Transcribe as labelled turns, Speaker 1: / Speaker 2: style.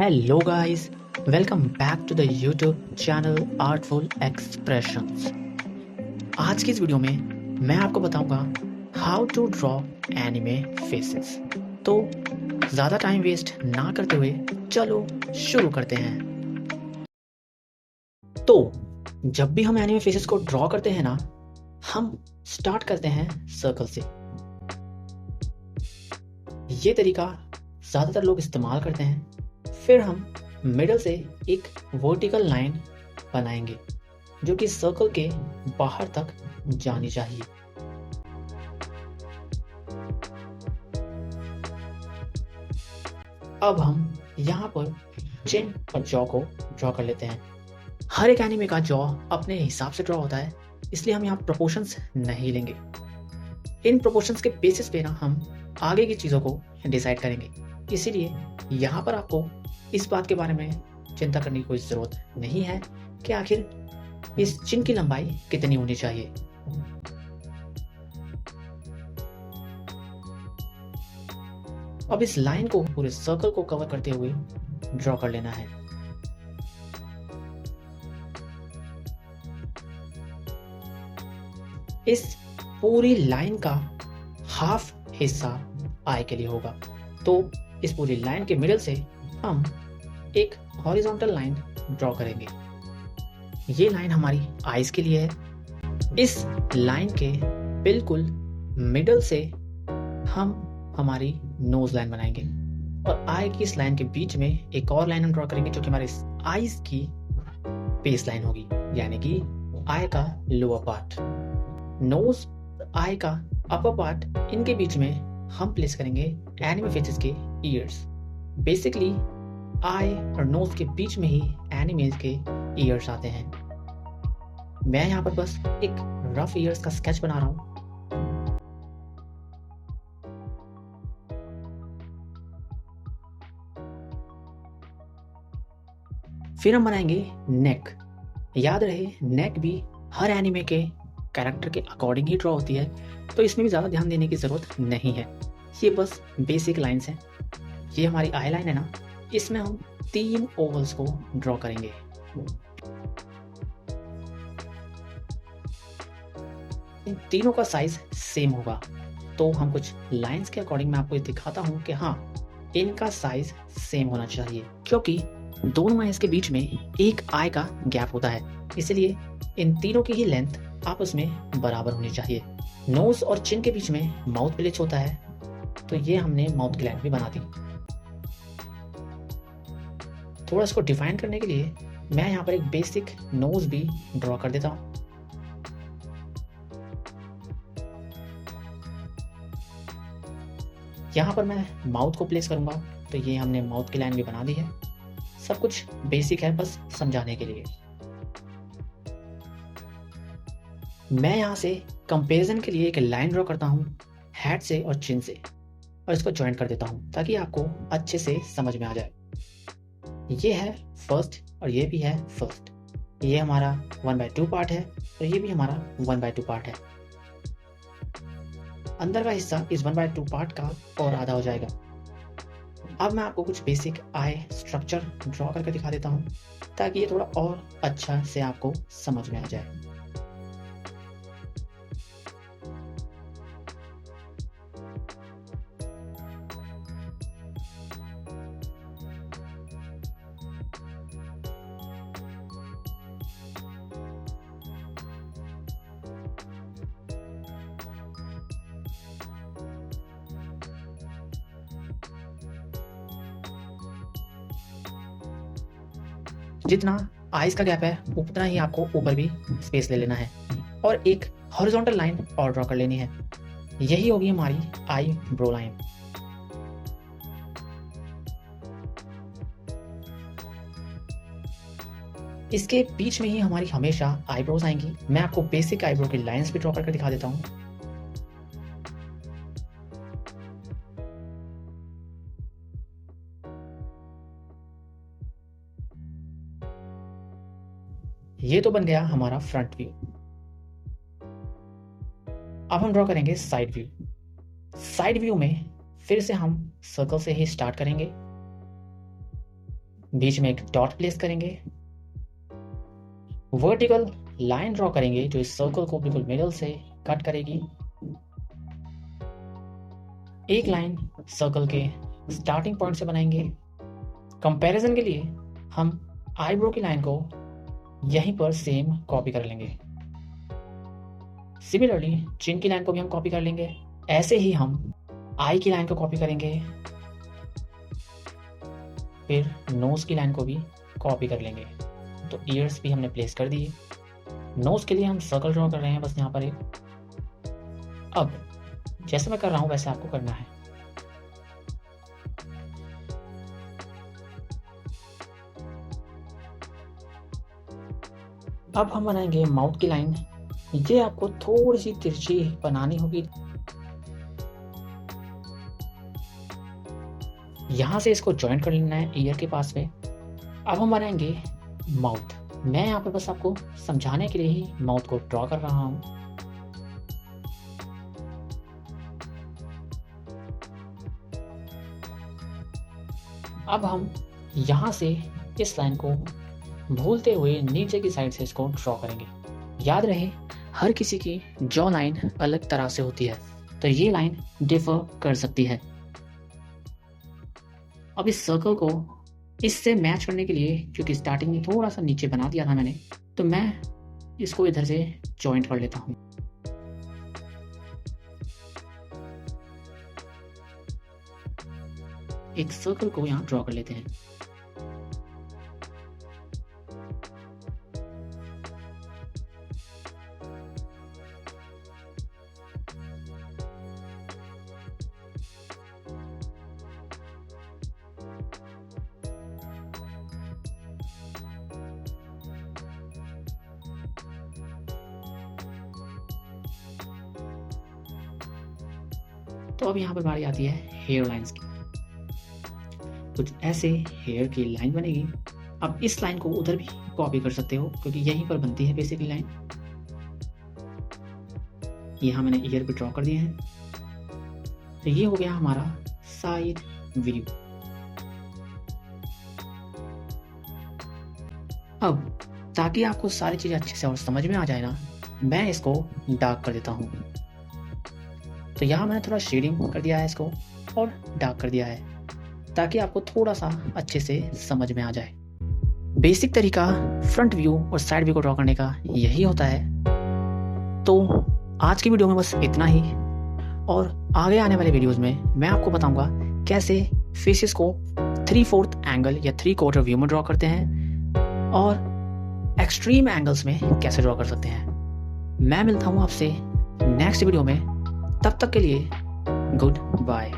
Speaker 1: Hello guys, welcome back to the YouTube channel Artful Expressions। आज की इस video में मैं आपको बताऊंगा how to draw anime faces. तो ज़्यादा टाइम वेस्ट ना करते हुए चलो शुरू करते हैं। तो जब भी हम एनिमे फेसेस को ड्रॉ करते हैं ना, हम स्टार्ट करते हैं सर्कल से। ये तरीका ज़्यादातर लोग इस्तेमाल करते हैं। फिर हम मिडल से एक वर्टिकल लाइन बनाएंगे जो कि सर्कल के बाहर तक जानी चाहिए। अब हम यहाँ पर चिन और जॉ को ड्रॉ कर लेते हैं। हर एक एनिमे का जॉ अपने हिसाब से ड्रॉ होता है, इसलिए हम यहाँ प्रोपोर्शंस नहीं लेंगे। इन प्रोपोर्शंस के बेसिस पे ना हम आगे की चीज़ों को डिसाइड करेंगे। इसीलिए यहाँ पर आपको इस बात के बारे में चिंता करने की कोई ज़रूरत नहीं है कि आखिर इस चिन की लंबाई कितनी होनी चाहिए। अब इस लाइन को पूरे सर्कल को कवर करते हुए ड्रॉ कर लेना है। इस पूरी लाइन का हाफ हिस्सा आई के लिए होगा, तो इस पूरी लाइन के मिडल से हम एक हॉरिजॉन्टल लाइन ड्रॉ करेंगे। ये लाइन हमारी आईज के लिए है। इस लाइन के बिल्कुल मिडल से हम हमारी नोज लाइन बनाएंगे और आई की इस लाइन के बीच में एक और लाइन हम ड्रॉ करेंगे जो कि हमारे आईज की बेस लाइन होगी, यानी कि आई का लोअर पार्ट। नोज, आई का अपर पार्ट, इनके बीच में हम प्लेस करेंगे एनिमे फेसेस के ईयर्स। बेसिकली आई और नोज के बीच में ही एनिमेज के ईयर्स आते हैं। मैं यहाँ पर बस एक रफ ईयर्स का स्केच बना रहा हूँ। फिर हम बनाएंगे नेक। याद रहे, नेक भी हर एनिमे के कैरेक्टर के अकॉर्डिंग ही ड्रॉ होती है, तो इसमें भी ज़्यादा ध्यान देने की ज़रूरत नहीं है। ये बस बेसिक लाइन्स हैं। ये हमारी आई लाइन है ना, इसमें हम 3 ओवल्स को ड्रॉ करेंगे। इन तीनों का साइज सेम होगा, तो हम कुछ लाइंस के अकॉर्डिंग मैं आपको ये दिखाता हूँ कि हाँ, इनका साइज सेम होना चाहिए, क्योंकि दोनों आइज के बीच में एक आई का गैप होता है, इसलिए इन तीनों की ही लेंथ आपस में बराबर होनी चाहिए। नोज और चिन के बीच में माउथ विलेज होता है, तो ये हमने माउथ की लाइन भी बना दी। थोड़ा इसको डिफाइन करने के लिए मैं यहाँ पर एक बेसिक नोज भी ड्रॉ कर देता हूँ। यहाँ पर मैं माउथ को प्लेस करूंगा, तो ये हमने माउथ की लाइन भी बना दी है। सब कुछ बेसिक है, बस समझाने के लिए। मैं यहाँ से कंपैरिजन के लिए एक लाइन ड्रॉ करता हूँ हेड से और चिन से, और इसको ज्वाइन कर देता हूँ ताकि आपको अच्छे से समझ में आ जाए। ये है फर्स्ट और ये भी है फर्स्ट। ये हमारा 1/2 पार्ट है और ये भी हमारा 1/2 पार्ट है। अंदर का हिस्सा इस 1/2 पार्ट का और आधा हो जाएगा। अब मैं आपको कुछ बेसिक आई स्ट्रक्चर ड्रॉ करके दिखा देता हूँ ताकि ये थोड़ा और अच्छा से आपको समझ में आ जाए। जितना आइज का गैप है उतना ही आपको ऊपर भी स्पेस ले लेना है और एक हॉरिजॉन्टल लाइन और ड्रॉ कर लेनी है। यही होगी हमारी आई ब्रो लाइन। इसके बीच में ही हमारी हमेशा आईब्रोज आएंगी। मैं आपको बेसिक आईब्रो की लाइंस भी ड्रॉ करके दिखा देता हूँ। ये तो बन गया हमारा फ्रंट व्यू। अब हम ड्रॉ करेंगे साइड व्यू। साइड व्यू में फिर से हम सर्कल से ही स्टार्ट करेंगे। बीच में एक डॉट प्लेस करेंगे, वर्टिकल लाइन ड्रॉ करेंगे जो इस सर्कल को बिल्कुल मिडल से कट करेगी। एक लाइन सर्कल के स्टार्टिंग पॉइंट से बनाएंगे। कंपैरिजन के लिए हम आईब्रो की लाइन को यहीं पर सेम कॉपी कर लेंगे। सिमिलरली चिन की लाइन को भी हम कॉपी कर लेंगे। ऐसे ही हम आई की लाइन को कॉपी करेंगे, फिर नोज की लाइन को भी कॉपी कर लेंगे। तो ईयर्स भी हमने प्लेस कर दिए। नोज के लिए हम सर्कल ड्रॉ कर रहे हैं बस यहाँ पर एक। अब जैसे मैं कर रहा हूं वैसे आपको करना है। अब हम बनाएंगे माउथ की लाइन। ये आपको थोड़ी सी तिरछी बनानी होगी। यहां से इसको ज्वाइन कर लेना है ईयर के पास में। अब हम बनाएंगे माउथ। मैं यहाँ पे बस आपको समझाने के लिए ही माउथ को ड्रॉ कर रहा हूं। अब हम यहां से इस लाइन को भूलते हुए नीचे की साइड से इसको ड्रॉ करेंगे। याद रहे हर किसी की जॉ लाइन अलग तरह से होती है, तो ये लाइन डिफर कर सकती है। अब इस सर्कल को इससे मैच करने के लिए, क्योंकि स्टार्टिंग में थोड़ा सा नीचे बना दिया था मैंने, तो मैं इसको इधर से जॉइंट कर लेता हूँ। एक सर्कल को यहाँ ड्रॉ कर लेते हैं। तो अब यहाँ पर बारी आती है हेयर लाइंस की। कुछ ऐसे हेयर की लाइन बनेगी। अब इस लाइन को उधर भी कॉपी कर सकते हो क्योंकि यहीं पर बनती है बेसिकली लाइन। यहाँ मैंने ईयर पे ड्रॉ कर दिए हैं। तो ये हो गया हमारा साइड व्यू। अब ताकि आपको सारी चीजें अच्छे से और समझ में आ जाए ना, मैं इसको डार्क कर देता हूँ। तो यहाँ मैंने थोड़ा शेडिंग कर दिया है इसको और डार्क कर दिया है ताकि आपको थोड़ा सा अच्छे से समझ में आ जाए। बेसिक तरीका फ्रंट व्यू और साइड व्यू को ड्रॉ करने का यही होता है। तो आज की वीडियो में बस इतना ही, और आगे आने वाले वीडियोस में मैं आपको बताऊंगा कैसे फेसेस को 3/4 एंगल या 3/4 व्यू में ड्रॉ करते हैं और एक्सट्रीम एंगल्स में कैसे ड्रॉ कर सकते हैं। मैं मिलता हूं आपसे नेक्स्ट वीडियो में। तब तक के लिए गुड बाय।